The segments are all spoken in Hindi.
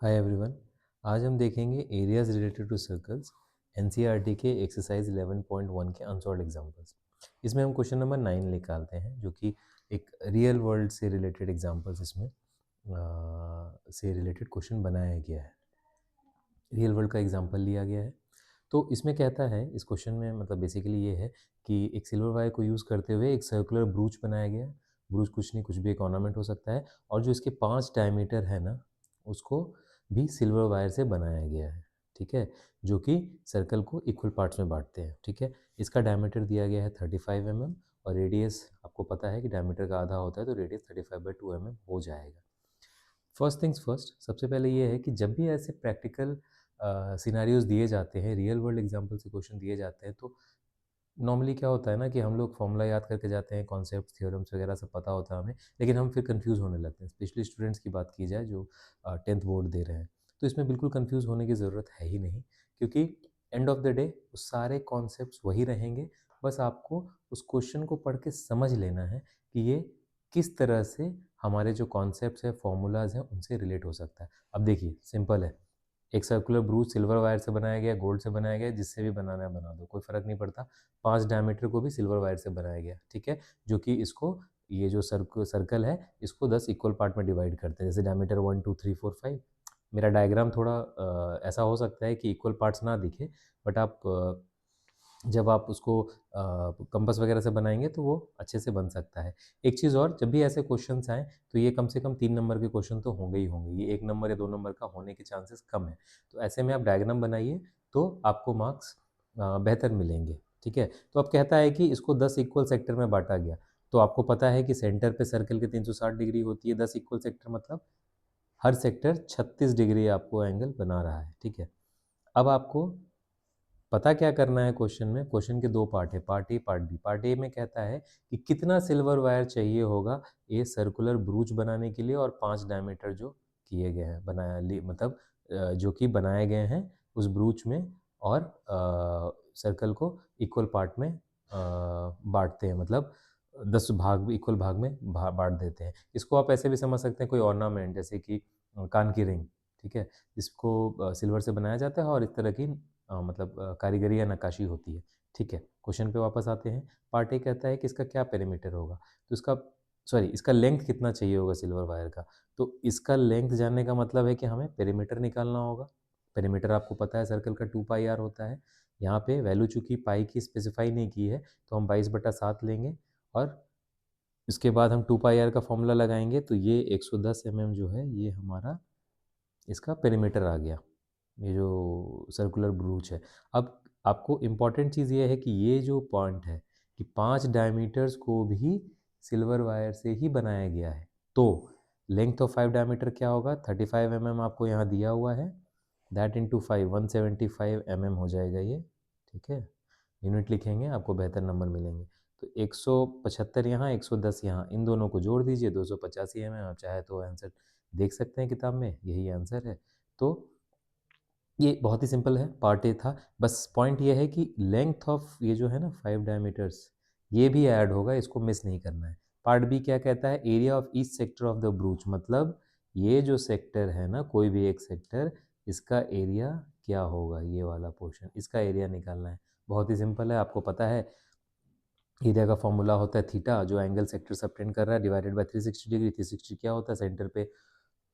Hi everyone. आज हम देखेंगे areas related to circles NCERT के एक्सरसाइज 11.1 के अनसॉल्व्ड एग्जांपल्स। इसमें हम क्वेश्चन नंबर 9 निकालते हैं जो कि एक रियल वर्ल्ड से रिलेटेड एग्जांपल्स इसमें से रिलेटेड क्वेश्चन बनाया गया है। रियल वर्ल्ड का एग्जांपल लिया गया है। तो इसमें कहता है, इस क्वेश्चन में मतलब बेसिकली ये है कि एक सिल्वर वायर को यूज़ करते हुए एक सर्कुलर ब्रूच बनाया गया है। ब्रूच कुछ नहीं, कुछ भी एक ऑर्नामेंट हो सकता है, और जो इसके 5 डायमीटर है ना, उसको भी सिल्वर वायर से बनाया गया है। ठीक है, जो कि सर्कल को इक्वल पार्ट्स में बांटते हैं। ठीक है, इसका डायमीटर दिया गया है 35 mm, और रेडियस आपको पता है कि डायमीटर का आधा होता है, तो रेडियस 35/2 mm हो जाएगा। फर्स्ट थिंग्स फर्स्ट, सबसे पहले ये है कि जब भी ऐसे प्रैक्टिकल सिनारियोज दिए जाते हैं, रियल वर्ल्ड एग्जांपल से क्वेश्चन दिए जाते हैं, तो नॉर्मली क्या होता है ना कि हम लोग फॉर्मूला याद करके जाते हैं, कॉन्सेप्ट थ्योरम्स वगैरह सब पता होता है हमें, लेकिन हम फिर कंफ्यूज होने लगते हैं। स्पेशली स्टूडेंट्स की बात की जाए जो 10th बोर्ड दे रहे हैं, तो इसमें बिल्कुल कंफ्यूज होने की ज़रूरत है ही नहीं, क्योंकि एंड ऑफ द डे सारे कॉन्सेप्ट्स वही रहेंगे। बस आपको उस क्वेश्चन को पढ़ के समझ लेना है कि ये किस तरह से हमारे जो कॉन्सेप्ट्स हैं, फॉर्मूलाज हैं, उनसे रिलेट हो सकता है। अब देखिए, सिंपल है। एक सर्कुलर ब्रूच सिल्वर वायर से बनाया गया, गोल्ड से बनाया गया, जिससे भी बनाना है बना दो, कोई फ़र्क नहीं पड़ता। 5 डायमीटर को भी सिल्वर वायर से बनाया गया, ठीक है? जो कि इसको, ये जो सर्कल है, इसको 10 इक्वल पार्ट में डिवाइड करते हैं। जैसे डायमीटर 1, 2, 3, 4, 5। मेरा डायग्राम थोड़ा ऐसा हो सकता है कि इक्वल पार्ट्स ना दिखे, बट आप जब आप उसको कंपास वगैरह से बनाएंगे तो वो अच्छे से बन सकता है। एक चीज़ और, जब भी ऐसे क्वेश्चंस आएँ तो ये कम से कम 3 नंबर के क्वेश्चन तो होंगे ही होंगे। ये 1 नंबर या 2 नंबर का होने के चांसेस कम है। तो ऐसे में आप डायग्राम बनाइए तो आपको मार्क्स बेहतर मिलेंगे। ठीक है? तो अब कहता है कि इसको 10 इक्वल सेक्टर में बाँटा गया। तो आपको पता है कि सेंटर पे सर्कल के 360 डिग्री होती है। 10 इक्वल सेक्टर मतलब हर सेक्टर 36 डिग्री आपको एंगल बना रहा है। ठीक है? अब आपको पता क्या करना है क्वेश्चन में। क्वेश्चन के 2 पार्ट है, part A part B. Part A में कहता है कि कितना सिल्वर वायर चाहिए होगा ये सर्कुलर ब्रूच बनाने के लिए, और 5 डायमीटर जो किए गए हैं, मतलब जो कि बनाए गए हैं उस ब्रूच में, और सर्कल को इक्वल पार्ट में बांटते हैं, मतलब 10 भाग इक्वल भाग में बांट देते हैं। इसको आप ऐसे भी समझ सकते हैं, कोई ऑर्नामेंट जैसे कि कान की रिंग, ठीक है, जिसको सिल्वर से बनाया जाता है, और इस तरह की मतलब कारीगरी या नक्काशी होती है। ठीक है, क्वेश्चन पे वापस आते हैं। पार्ट ए कहता है कि इसका क्या पेरीमीटर होगा, तो इसका लेंथ कितना चाहिए होगा सिल्वर वायर का। तो इसका लेंथ जानने का मतलब है कि हमें पेरीमीटर निकालना होगा। पेरीमीटर आपको पता है सर्कल का 2 पाई आर होता है। यहाँ पे वैल्यू चूंकि पाई की स्पेसिफाई नहीं की है, तो हम 22/7 लेंगे, और इसके बाद हम 2 पाई आर का फॉर्मूला लगाएंगे, तो ये 110 mm जो है, ये हमारा इसका पेरीमीटर आ गया, ये जो सर्कुलर ब्रूच है। अब आपको इम्पॉर्टेंट चीज़ ये है कि ये जो पॉइंट है कि 5 डायमीटर्स को भी सिल्वर वायर से ही बनाया गया है। तो लेंथ ऑफ 5 डायमीटर क्या होगा, 35 mm आपको यहाँ दिया हुआ है, दैट इंटू 5 175 mm हो जाएगा ये। ठीक है, यूनिट लिखेंगे, आपको बेहतर नंबर मिलेंगे। तो 175 यहाँ, 110 यहाँ, इन दोनों को जोड़ दीजिए, 285 mm। आप चाहे तो आंसर देख सकते हैं किताब में, यही आंसर है। तो ये बहुत ही सिंपल है, पार्ट ए था। बस पॉइंट ये है कि लेंथ ऑफ ये जो है ना 5 डायमीटर्स, ये भी ऐड होगा, इसको मिस नहीं करना है। पार्ट बी क्या कहता है, area of each sector of the ब्रूच, मतलब ये जो सेक्टर है ना, कोई भी एक सेक्टर, इसका एरिया क्या होगा, ये वाला पोर्शन, इसका एरिया निकालना है। बहुत ही सिंपल है, आपको पता है एरिया का फॉर्मूला होता है थीटा, जो एंगल सेक्टर सबटेंड कर रहा है, डिवाइडेड बाय 360 डिग्री। 360 क्या होता है, सेंटर पे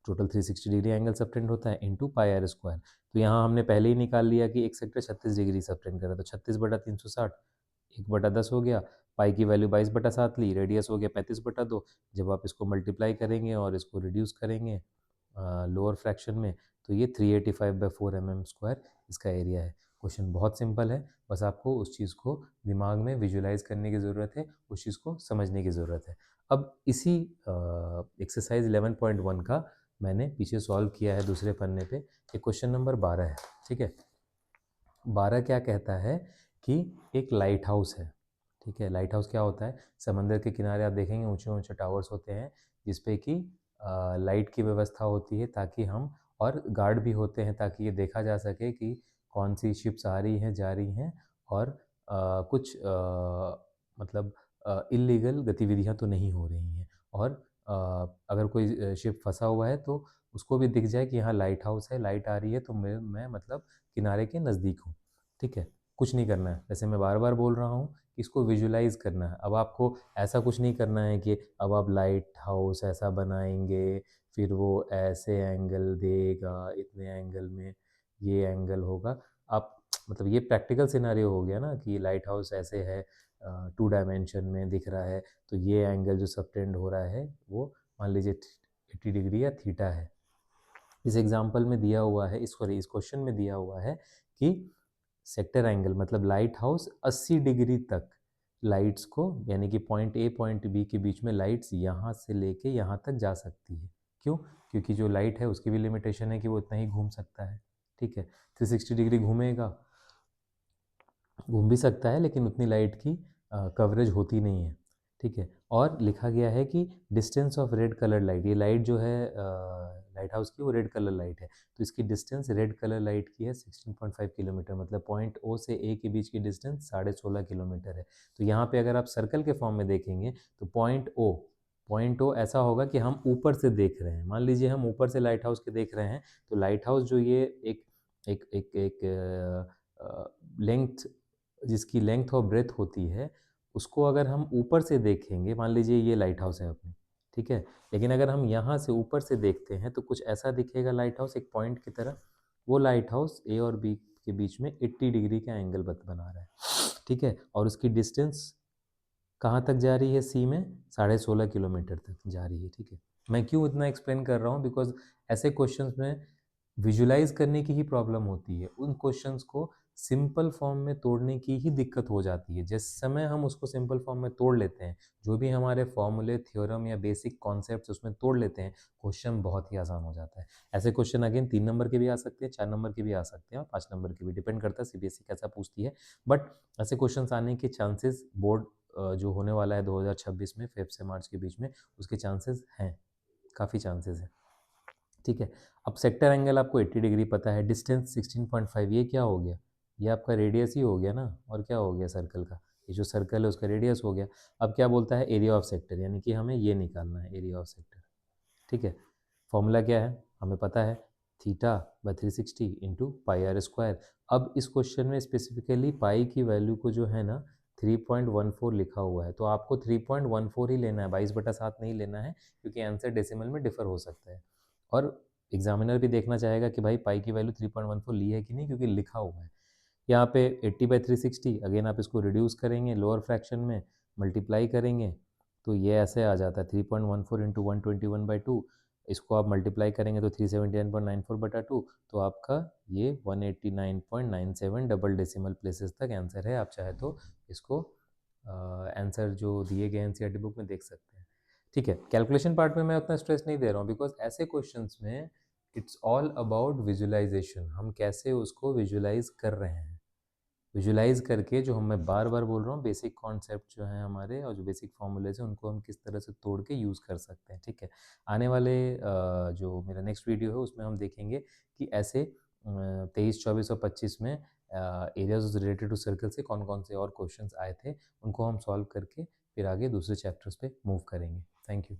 टोटल 360 डिग्री एंगल सबटेंड होता है, इंटू पाई आर स्क्वायर। तो यहाँ हमने पहले ही निकाल लिया कि एक सेक्टर 36 डिग्री सबटेंड कर रहा है, तो 36/360 1/10 हो गया। पाई की वैल्यू 22/7 ली, रेडियस हो गया 35/2। जब आप इसको मल्टीप्लाई करेंगे और इसको रिड्यूस करेंगे लोअर फ्रैक्शन में, तो ये 385/4 mm² इसका एरिया है। क्वेश्चन बहुत सिंपल है, बस आपको उस चीज़ को दिमाग में विजुलाइज करने की ज़रूरत है, उस चीज़ को समझने की ज़रूरत है। अब इसी एक्सरसाइज 11.1 का मैंने पीछे सॉल्व किया है दूसरे पन्ने पे। ये क्वेश्चन नंबर 12 है। ठीक है, 12 क्या कहता है कि एक लाइट हाउस है। ठीक है, लाइट हाउस क्या होता है, समंदर के किनारे आप देखेंगे ऊंचे ऊंचे टावर्स होते हैं, जिसपे कि लाइट की व्यवस्था होती है, ताकि हम, और गार्ड भी होते हैं, ताकि ये देखा जा सके कि कौन सी शिप्स आ रही हैं, जा रही हैं, और कुछ मतलब इल्लीगल गतिविधियां तो नहीं हो रही हैं, और अगर कोई शिप फंसा हुआ है तो उसको भी दिख जाए कि यहाँ लाइट हाउस है, लाइट आ रही है, तो मैं मतलब किनारे के नज़दीक हूँ। ठीक है, कुछ नहीं करना है, जैसे मैं बार बार बोल रहा हूँ, इसको विजुलाइज करना है। अब आपको ऐसा कुछ नहीं करना है कि अब आप लाइट हाउस ऐसा बनाएंगे, फिर वो ऐसे एंगल देगा, इतने एंगल में ये एंगल होगा। आप मतलब ये प्रैक्टिकल सिनेरियो हो गया ना कि लाइट हाउस ऐसे है, 2 डायमेंशन में दिख रहा है, तो ये एंगल जो सबटेंड हो रहा है वो मान लीजिए 80 डिग्री या थीटा है। इस एग्जांपल में दिया हुआ है, इस क्वेश्चन में दिया हुआ है कि सेक्टर एंगल मतलब लाइट हाउस 80 डिग्री तक लाइट्स को, यानी कि पॉइंट ए पॉइंट बी के बीच में लाइट्स यहाँ से लेके यहाँ तक जा सकती है। क्यों? क्योंकि जो लाइट है उसकी भी लिमिटेशन है कि वो इतना ही घूम सकता है। ठीक है, 360 डिग्री घूमेगा, घूम भी सकता है, लेकिन उतनी लाइट की कवरेज होती नहीं है। ठीक है, और लिखा गया है कि distance of red colour light, ये लाइट जो है लाइट हाउस की वो रेड कलर लाइट है, तो इसकी डिस्टेंस रेड कलर लाइट की है 16.5 किलोमीटर, मतलब पॉइंट ओ से ए के बीच की डिस्टेंस 16.5 किलोमीटर है। तो यहाँ पे अगर आप सर्कल के फॉर्म में देखेंगे तो पॉइंट ओ ऐसा होगा कि हम ऊपर से देख रहे हैं। मान लीजिए हम ऊपर से लाइट हाउस के देख रहे हैं, तो लाइट हाउस जो ये एक एक एक एक लेंथ, जिसकी लेंथ और ब्रेथ होती है, उसको अगर हम ऊपर से देखेंगे, मान लीजिए ये लाइट हाउस है अपनी, ठीक है, लेकिन अगर हम यहाँ से ऊपर से देखते हैं तो कुछ ऐसा दिखेगा लाइट हाउस एक पॉइंट की तरह। वो लाइट हाउस ए और बी के बीच में 80 डिग्री का एंगल बना रहा है। ठीक है, और उसकी डिस्टेंस कहाँ तक जा रही है, सी में 16.5 किलोमीटर तक जा रही है। ठीक है, मैं क्यों इतना एक्सप्लेन कर रहा हूँ, बिकॉज ऐसे क्वेश्चंस में विजुलाइज करने की ही प्रॉब्लम होती है। उन क्वेश्चंस को सिंपल फॉर्म में तोड़ने की ही दिक्कत हो जाती है। जिस समय हम उसको सिंपल फॉर्म में तोड़ लेते हैं, जो भी हमारे फॉर्मूले, थ्योरम या बेसिक कॉन्सेप्ट्स उसमें तोड़ लेते हैं, क्वेश्चन बहुत ही आसान हो जाता है। ऐसे क्वेश्चन अगेन 3 नंबर के भी आ सकते हैं, 4 नंबर के भी आ सकते हैं और 5 नंबर के भी, डिपेंड करता है सीबीएसई कैसा पूछती है। बट ऐसे क्वेश्चन आने के चांसेस बोर्ड जो होने वाला है 2026 में फेब से मार्च के बीच में, उसके चांसेस हैं, काफ़ी चांसेस हैं। ठीक है, अब सेक्टर एंगल आपको 80 डिग्री पता है, डिस्टेंस 16.5, ये क्या हो गया, ये आपका रेडियस ही हो गया ना, और क्या हो गया सर्कल का, ये जो सर्कल है उसका रेडियस हो गया। अब क्या बोलता है, एरिया ऑफ सेक्टर, यानी कि हमें ये निकालना है एरिया ऑफ सेक्टर। ठीक है, फॉर्मूला क्या है हमें पता है, theta by 360 into pi r square. अब इस क्वेश्चन में स्पेसिफिकली पाई की वैल्यू को जो है ना 3.14 लिखा हुआ है, तो आपको 3.14 ही लेना है, 22/7 नहीं लेना है, क्योंकि आंसर डेसिमल में डिफर हो सकता है। और एग्जामिनर भी देखना चाहेगा कि भाई पाई की वैल्यू 3.14 ली है कि नहीं, क्योंकि लिखा हुआ है यहाँ पे 80/360। अगेन आप इसको रिड्यूस करेंगे लोअर फ्रैक्शन में, मल्टीप्लाई करेंगे, तो ये ऐसे आ जाता है 3.14 इंटू 121/2। इसको आप मल्टीप्लाई करेंगे तो 379.94/2, तो आपका ये 189.97 डबल डेसिमल प्लेसेस तक आंसर है। आप चाहे तो इसको आंसर जो दिए गए एनसीईआरटी बुक में देख सकते हैं। ठीक है, कैलकुलेशन पार्ट में मैं उतना स्ट्रेस नहीं दे रहा हूँ, बिकॉज ऐसे क्वेश्चंस में इट्स ऑल अबाउट विजुअलाइजेशन, हम कैसे उसको विजुअलाइज कर रहे हैं। विजुलाइज करके, जो हम मैं बार बार बोल रहा हूँ, बेसिक कॉन्सेप्ट जो हैं हमारे और जो बेसिक फॉर्मूलेज हैं, उनको हम किस तरह से तोड़ के यूज़ कर सकते हैं। ठीक है, आने वाले जो मेरा नेक्स्ट वीडियो है उसमें हम देखेंगे कि ऐसे 23, 24 और 25 में एरियाज रिलेटेड टू सर्कल से कौन कौन से और क्वेश्चंस आए थे, उनको हम सॉल्व करके फिर आगे दूसरे चैप्टर्स पे मूव करेंगे। Thank you.